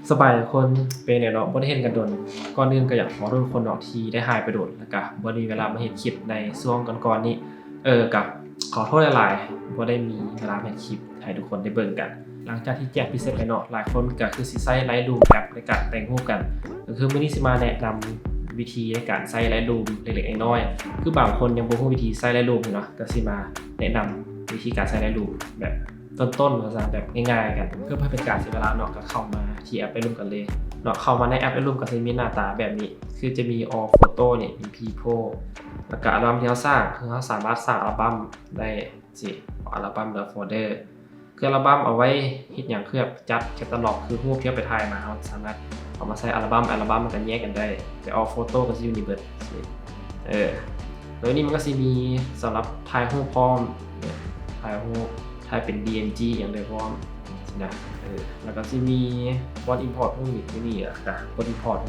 สบายคนเป็นเนาะบ่ได้เห็นกันโดนก่อนอื่นก็อยากขอโทษทุกคนเนาะที่ได้หายไปโดนแล้วก็บ่มีเวลามาเฮ็ดคลิปในช่วงก่อนๆนี้ก็ขอโทษหลายๆบ่ได้มีเวลามาเฮ็ดคลิปให้ทุกคนได้เบิ่งกันหลังจากที่แจ้งพิเศษไปเนาะหลายคนก็คือสิใช้ Lightroom แอปในการแต่งรูปกันก็คือมื้อนี้สิมาแนะนำวิธีในการใช้ Lightroom เล็กๆน้อยๆคือบางคนยังบ่รู้วิธีใช้ Lightroom เนาะก็สิมาแนะนำวิธีการใช้ Lightroom แบบต้นๆภาษาแบบง่ายๆกันเพื่อให้เป็นการเสียเวลาเนาะก็เข้ามาที่แอป Lightroom กันเลยเนาะเข้ามาในแอป Lightroom ก็จะมีหน้าตาแบบนี้คือจะมี All Photo เนี่ยมี People แล้วก็อัลบั้มที่เราสร้างคือเราสามารถสร้างอัลบั้มได้สิอัลบั้มและโฟลเดอร์คืออัลบั้มเอาไว้เฮ็ดหยังคือแบบจัดแคตตาล็อกคือรูปที่เราไปถ่ายมาเราสามารถเอามาใส่อัลบั้มมันก็แยกกันได้แต่ All Photo ก็สิอยู่นี่เบิดสิแล้วนี่มันก็สิมีสำหรับถ่ายรูปพร้อมถ่ายรูปถ่ายเป็น DNG อย่างได้พร้อมนะแล้วก็สิมีบอท import พวกนี้ที่นี่นะบอท import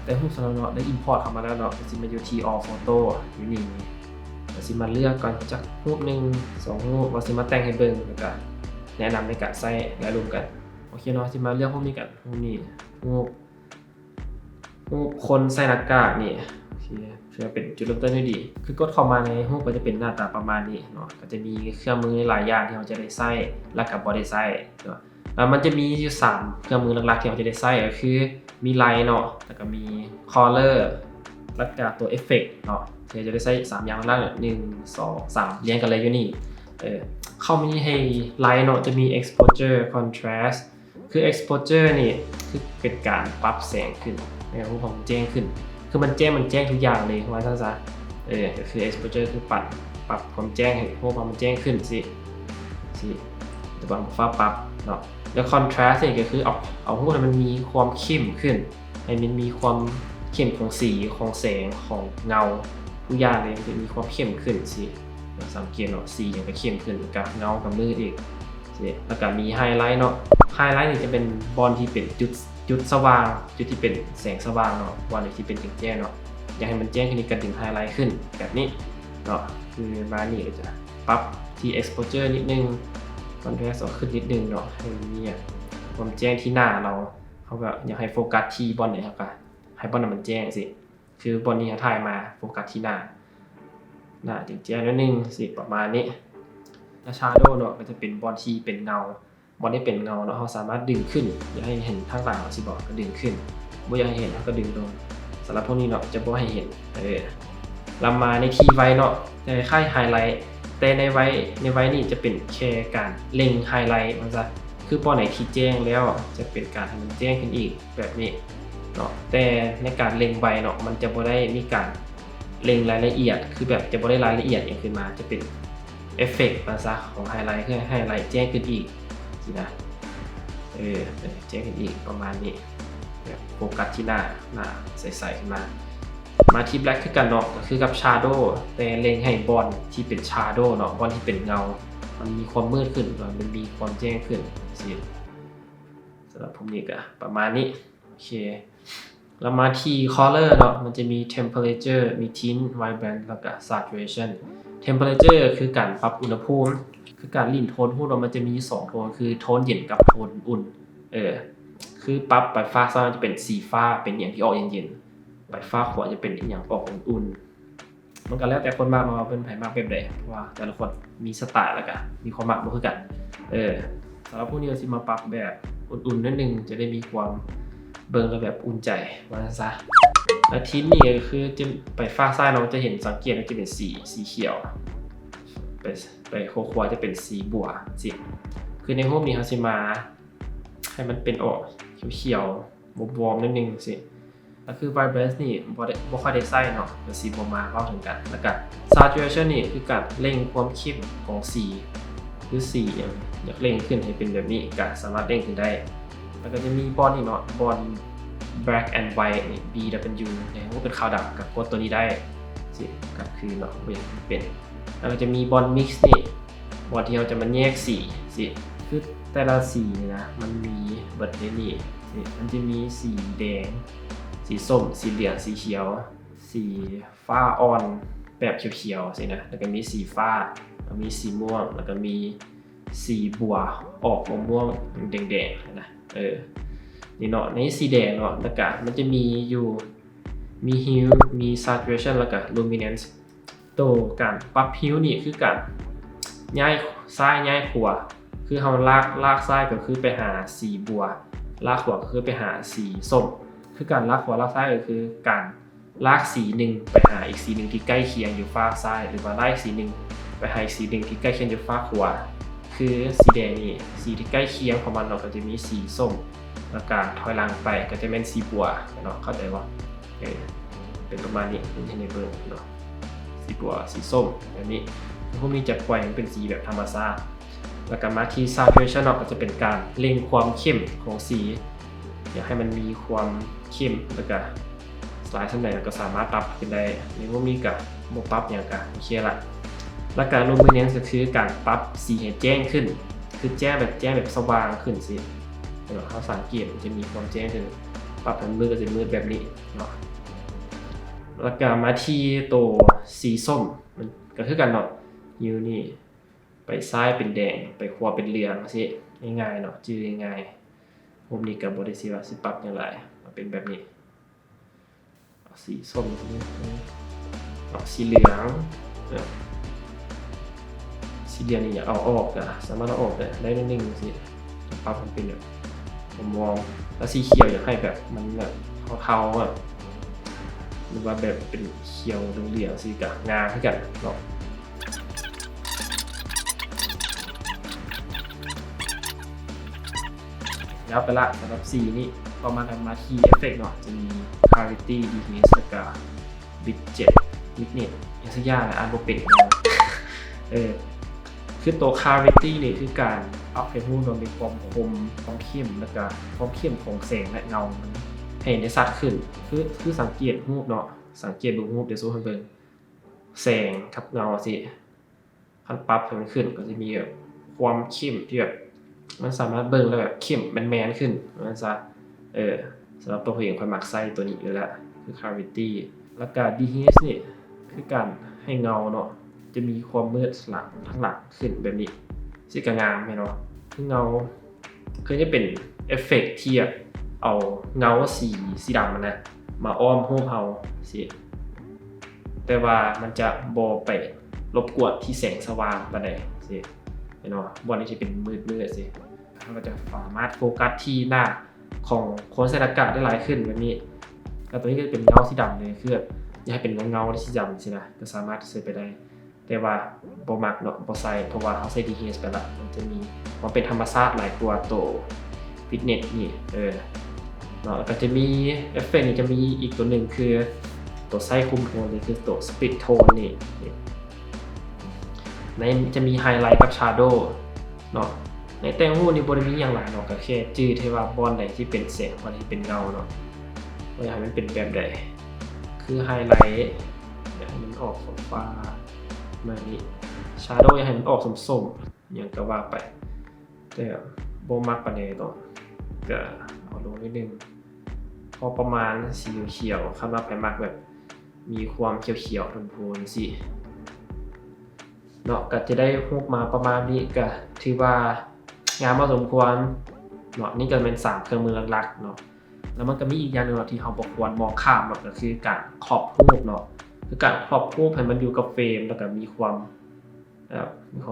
แต่รูปสำหรับเนาะได้ import เข้ามาแล้วเนาะก็สิมาอยู่ที่ all photo อยู่นี่ก็สิมาเลือกก่อนจากรูป1 2รูปว่าสิมาแต่งให้เบิ่งแล้วก็แนะนำในการใช้และรวมกันโอเคเนาะสิมาเลือกรูปนี้กันรูปนี้รูปคนใส่หน้ากากนี่โอเคเพื่อเป็นจุดเริ่มต้นที่ดีคือกดเข้ามาในรูปก็จะเป็นหน้าตาประมาณนี้เนาะก็จะมีเครื่องมือหลายอย่างที่เราจะได้ใช้และก็บ่ได้ใช้เนาะแล้วมันจะมีอยู่3เครื่องมือหลักๆที่เราจะได้ใช้ก็คือมีไลท์เนาะแล้วก็มี color แล้วก็ตัว effect เนาะที่จะได้ใช้3อย่างหลักๆ1 2 3เรียงกันเลยอยู่นี่เข้ามาที่ให้ไลท์เนาะจะมี exposure contrast คือ exposure นี่คือเป็นการปรับแสงขึ้นให้รูปของแจ้งขึ้นคือมันแจ้งทุกอย่างเลยว่าซั่นซะก็คือ exposure คือปรับความแจ้งให้รูปมันแจ้งขึ้นสิแต่บางฟ้าปรับเนาะแล้ว contrast นี่ก็คือเอารูปให้มันมีความเข้มขึ้นให้มันมีความเข้มของสีของแสงของเงาทุกอย่างเลยมันจะมีความเข้มขึ้นสิสังเกตเนาะสีอย่างก็เข้มขึ้นกับเงากับมืดอีกสิแล้วก็มีไฮไลท์เนาะไฮไลท์นี่จะเป็นบอลที่เป็นจุดสว่างจุดที่เป็นแสงสว่างเนาะบอลที่เป็นแจ้งเนาะอยากให้มันแจ้งขึ้นนี่ก็ดึงไฮไลท์ขึ้นแบบนี้เนาะคือมานี่ก็จะปรับที่ exposure นิดนึง contrast ออกขึ้นนิดนึงเนาะให้มันมีความแจ้งที่หน้าเราเขาก็อยากให้โฟกัสที่บอลไหนครับก็ให้บอลนั้นมันแจ้งสิคือบอลนี้ถ่ายมาโฟกัสที่หน้าแจ้งนิดนึงสิประมาณนี้แล้ว shadow เนาะก็จะเป็นบอลที่เป็นเงาบอลที่เป็นเงาเนาะเราสามารถดึงขึ้นอยากให้เห็นข้างหลังสิบอกก็ดึงขึ้นบ่อยากให้เห็นก็ดึงลงสำหรับพวกนี้เนาะจะบ่ให้เห็นเรามาในที่ไว้เนาะแต่ค่ายไฮไลท์แต่ในไว้นี่จะเป็นแค่การเล็งไฮไลท์มันซะคือพอไหนที่แจ้งแล้วจะเป็นการให้มันแจ้งขึ้นอีกแบบนี้เนาะแต่ในการเล็งไว้เนาะมันจะบ่ได้มีการเล็งรายละเอียดคือแบบจะบ่ได้รายละเอียดอย่างขึ้นมาจะเป็นเอฟเฟกต์มาซะของไฮไลท์คือไฮไลท์แจ้งขึ้นอีกสินะแจ้งขึ้นอีกประมาณนี้แบบโฟกัสที่หน้าใสๆขึ้นมาที่ black คือกันเนาะก็คือกับ shadow แต่เล็งให้บอลที่เป็น shadow เนาะบอลที่เป็นเงามันมีความมืดขึ้นมันมีความแจ้งขึ้นสิสำหรับผมนี่ก็ประมาณนี้โอเคแล้วมาที่ color เนาะมันจะมี temperature มี tint vibrant แล้วก็ saturation temperature คือการปรับอุณหภูมิคือการลิ่นโทนพวกเรามันจะมี2โทนคือโทนเย็นกับโทนอุ่นคือปรับไปฟ้าซ้ายจะเป็นสีฟ้าเป็นอย่างที่ออกเย็นๆไปฟ้าขวาจะเป็นอย่างออกอุ่นๆมันก็แล้วแต่คนมากมาเป็นไผมากแบบใดเพราะว่าแต่ละคนมีสไตล์แล้วก็มีความมักบ่คือกันสำหรับพวกนี้เราสิมาปรับแบบอุ่นๆนิดนึงจะได้มีความเบิ่งแล้วแบบอุ่นใจว่าซะแล้วทีนี้ก็คือจะไปฟ้าซ้ายเราจะเห็นสังเกตว่าจะเป็นสีเขียวไปโคขวาจะเป็นสีบัวสิคือในรูปนี้เขาสิมาให้มันเป็นออกเขียวๆบวมๆนิดนึงสิแล้วคือ vibrance นี่บ่ค่อยได้ใส่เนาะแต่สีบ่มาเข้าถึงกันแล้วก็ saturation นี่คือการเร่งความเข้มของสีคือสีอยากเร่งขึ้นให้เป็นแบบนี้ก็สามารถเร่งขึ้นได้แล้วก็จะมีบอลนี่เนาะบอล black and white นี่ BW เนี่ยมันเป็นขาวดำกับกดตัวนี้ได้สิก็คือเนาะเป็นแล้วก็จะมีบอล mix นี่บอลที่เราจะมาแยกสีสิคือแต่ละสีนะมันมีเบิดในนี่มันจะมีสีแดงสีส้มสีเหลืองสีเขียวสีฟ้าอ่อนแบบเขียวๆสินะแล้วก็มีสีฟ้าแล้วมีสีม่วงแล้วก็มีสีบัวออกม่วงแดงๆนะ นี่เนาะในสีแดงเนาะแล้วก็มันจะมีอยู่มี hue มี saturation แล้วก็ luminance ตัวการปรับ hue นี่คือการย้ายซ้ายย้ายขวาคือเฮาลากซ้ายก็คือไปหาสีบัวลากขวาก็คือไปหาสีส้มคือการลากขวาลากซ้ายก็คือการลากสีหนึ่งไปหาอีกสีหนึ่งที่ใกล้เคียงอยู่ฝั่งซ้ายหรือว่าลากสีหนึ่งไปหาอีกสีหนึ่งที่ใกล้เคียงอยู่ฝั่งขวาคือสีแดงนี่สีที่ใกล้เคียงของมันเนาะก็จะมีสีส้มแล้วก็ถอยหลังไปก็จะเป็นสีบัวเนาะเข้าใจว่าเป็นประมาณนี้ในเบอร์เนาะสีบัวสีส้มแบบนี้พวกนี้จะปล่อยมันเป็นสีแบบธรรมชาติแล้วก็มาที่ saturation เนาะก็จะเป็นการเล็งความเข้มของสีอยากให้มันมีความเข้มแล้วก็สไลด์ชั้นใดก็สามารถปรับขึ้นได้ในพวกนี้กับโมปรับอย่างกันโอเคละแล้วการ luminance ก็คือการปรับสีให้แจ้งขึ้นคือแจ้งแบบสว่างขึ้นสิเขาสังเกตมันจะมีความแจ้งขึ้นปรับให้มืดก็จะมืดแบบนี้เนาะแล้วก็มาที่ตัวสีส้มมันก็คือกันเนาะยูนี่ไปซ้ายเป็นแดงไปขวาเป็นเหลืองสิง่ายๆเนาะจื้อง่ายๆผมนี่กับบริษัทว่าสิปรับอย่างไรมาเป็นแบบนี้สีส้มนี่สีเหลืองสีเหลืองนี่อยากเอาออกอะสามารถเอาออกได้นิ่งๆสิปรับมันเป็นแบบผมมองแล้วสีเขียวอยากให้แบบมันแบบเทาๆอะหรือว่าแบบเป็นเขียวเหลืองๆสีกับงาให้กันเนาะแล้วไปละสำหรับสีนี้ประมาณมาที่เอฟเฟกต์เนาะจะมี clarity details แล้วก็ widget witness อย่างสักอย่างอ่านบ่เป็นคือตัว clarity นี่คือการอัพให้รูปมันมีความคมความเข้มแล้วก็ความเข้มของแสงและเงามันให้เห็นได้ชัดขึ้นคือสังเกตรูปเนาะสังเกตดูรูปเดี๋ยวสู้ให้เบิ่งแสงกับเงาสิคันปรับให้มันขึ้นก็จะมีแบบความเข้มที่แบบมันสามารถเบิ่งแล้วแบบเข้มแมนๆขึ้นมันจะสำหรับตัวเพลงค่อยมักใส่ตัวนี้อยู่แล้วคือ clarity แล้วก็ details นี่คือการให้เงาเนาะจะมีความมืดหลังทั้งหลังขึ้นแบบนี้สิกงามไหมเนาะคือเงาคือจะเป็นเอฟเฟกต์ที่เอาเงาสีดำมันนะมาอ้อมรูปเฮาสิแต่ว่ามันจะบ่ไปรบกวนที่แสงสว่างปานใดสิเนาะบ่นี่จะเป็นมืดสิเราก็จะสามารถโฟกัสที่หน้าของคนใส่หน้ากากได้หลายขึ้นแบบนี้แล้วตัวนี้ก็จะเป็นเงาสีดำเลยคืออยากให้เป็นเงาสีดำสินะก็สามารถใส่ไปได้แต่ว่าบ่มักเนาะบ่ใส่เพราะว่าเขาใส่ DHS ไปละมันจะมีความเป็นธรรมชาติหลายกว่าตัว Fitness นี่เนาะก็จะมีเอฟเฟกต์นี่จะมีอีกตัวหนึ่งคือตัวไส้คุมโทนนี่คือตัว Split Tone นี่ในจะมีไฮไลท์กับ Shadow เนาะในแต่งรูปนี่บ่ได้มีอย่างหลายเนาะก็แค่จื้อที่ว่าบอนใดที่เป็นแสงบอนที่เป็นเงาเนาะว่าอยากให้มันเป็นแบบใดคือไฮไลท์อยากให้มันออกฟ้ามานี้ Shadow อยากให้มันออกส้มๆอย่างก็ว่าไปแต่บ่มักปานใดเนาะก็เอาลงนิดนึงพอประมาณสีเขียวๆคำว่าไปมักแบบมีความเขียวๆโทนๆสิเนาะก็จะได้รูปมาประมาณนี้ก็ถือว่างามพอสมควรเนาะนี่ก็เป็น3เครื่องมือหลักๆเนาะแล้วมันก็มีอีกอย่างนึงที่เราบ่ควรมองข้ามเนาะก็คือการครอบรูปเนาะคือการครอบรูปให้มันอยู่กับเฟรมแล้วก็มีความ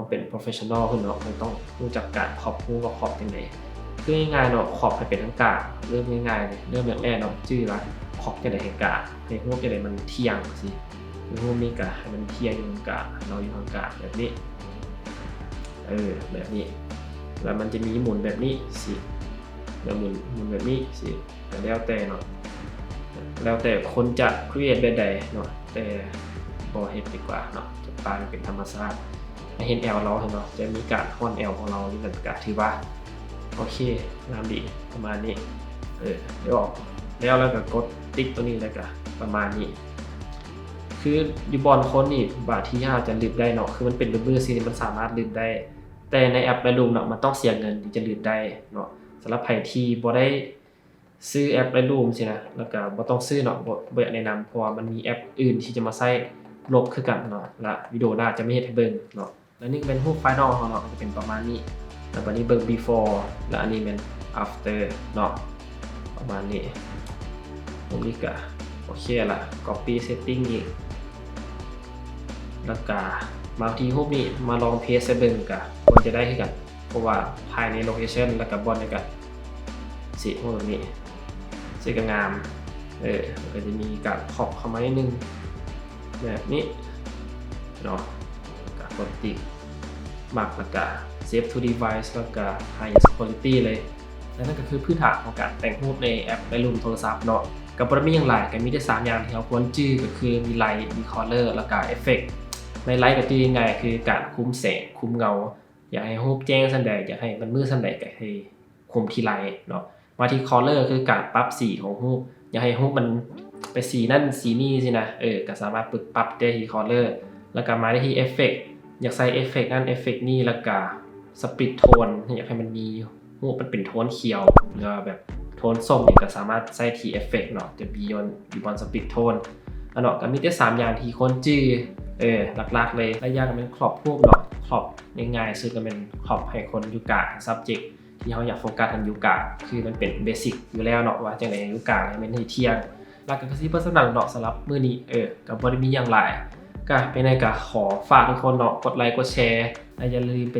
เป็น professional ขึ้นเนาะมันต้องรู้จักการครอบรูปว่าครอบยังไงคือง่ายๆเนาะขอบให้เป็นทั้งกาเริ่มง่ายๆเลยเริ่มแรกๆเนาะชื่อละขอบจะได้ให้กาให้รูปจะได้มันเที่ยงสิรูปนี้กาให้มันเที่ยงอยู่ตรงกาเราอยู่ตรงกาแบบนี้แบบนี้แล้วมันจะมีหมุนแบบนี้สิแล้วหมุนแบบนี้สิแล้วแต่เนาะแล้วแต่คนจะ create แบบใดเนาะแต่บ่เฮ็ดดีกว่าเนาะจะปลายเป็นธรรมชาติเห็น L เราเนาะจะมีการค่อน L ของเรานี่ก็ถือว่าโอเคงามดีประมาณนี้เดี๋ยวออกแล้วก็กดติ๊กตัวนี้แล้วก็ประมาณนี้คืออยู่บอนคนนี่บาที่เราจะลืมได้เนาะคือมันเป็นรูปมือสิมันสามารถลืมได้แต่ในแอป Lightroom เนาะมันต้องเสียเงินถึงจะลืมได้เนาะสำหรับใครที่บ่ได้ซื้อแอป Lightroom สินะแล้วก็บ่ต้องซื้อเนาะบ่อยากแนะนำเพราะว่ามันมีแอปอื่นที่จะมาใช้ลบคือกันเนาะและวิดีโอน่าจะไม่เฮ็ดให้เบิ่งเนาะแล้วนี่ก็เป็นรูป Final ของเราจะเป็นประมาณนี้แล้วบัดนี้เบิ่ง before และอันนี้เป็น after เนาะ ประมาณนี้ผมนี่ก็โอเคละ copy setting อีกแล้วก็บางทีรูปนี้มาลองเพจเบิ่งก็ควรจะได้คือกันเพราะว่าภายในโลเคชั่นแล้วก็บอนนี่ก็สีพวกนี้สีก็งามก็จะมีการขอบเข้ามานิดนึงแบบนี้เนาะกับกดติดมักแล้วก็ save to device แล้วก็ highest quality เลยและนั่นก็คือพื้นฐานของการแต่งรูปในแอปในรุ่นโทรศัพท์เนาะกับบ่มีอย่างไรก็มีได้3อย่างที่เราควรจื้อก็คือมีไลท์มี color แล้วก็ effect ในไลท์ก็จื้อง่ายคือการคุมแสงคุมเงาอยากให้รูปแจ้งซั่นใดอยากให้มันมืดซั่นใดก็ให้คุมที่ไลท์เนาะมาที่ color คือการปรับสีของรูปอยากให้รูปมันไปสีนั่นสีนี้สินะก็สามารถปรับได้ที่ color แล้วก็มาได้ที่ effect อยากใส่ effect นั่น effect นี่แล้วก็ split tone อยากให้มันมีรูปมันเป็นโทนเขียวหรือว่าแบบโทนส้มนี่ก็สามารถใส่ที่ effect เนาะจะ beyond split tone อันเนาะก็มีแต่3อย่างที่คนจื้อหลักๆเลยและอย่างก็เป็นครอบรูปเนาะครอบง่ายๆสุดก็เป็นครอบให้คนอยู่กลาง subject ที่เราอยากโฟกัสทันอยู่กลางคือมันเป็นเบสิกอยู่แล้วเนาะว่าจังได๋อยู่กลางให้มันให้เที่ยงแล้วก็สิเพิ่นสำหรับเนาะสำหรับมื้อนี้ก็บ่ได้มีหยังหลายก็เป็นไงก็ขอฝากทุกคนเนาะกดไลค์กดแชร์และอย่าลืมไป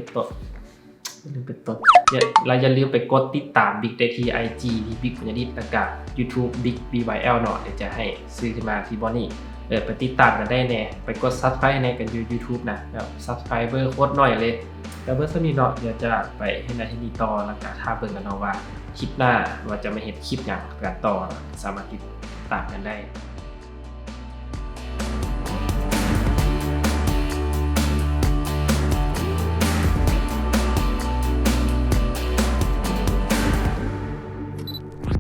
อย่าลืมไปกดติดตาม Big ได้ที่ IG ที่ Big ปุญญดิษฐ์แล้วก็ YouTube Big BYL เนาะเดี๋ยวจะให้ซื้อขึ้นมาที่บ่นี่ไปติดตามกันได้แน่ไปกด Subscribe ในกันอยู่ YouTube นะแบบ Subscriber โคตรน้อยเลยแล้วเบิ่งซะนี่เนาะเดี๋ยวจะไปให้หน้าที่นี่ต่อแล้วก็ถ้าเบิ่งกันเนาะว่าคลิปหน้าว่าจะมาเฮ็ดคลิปหยังกันต่อสามารถติดตามกันได้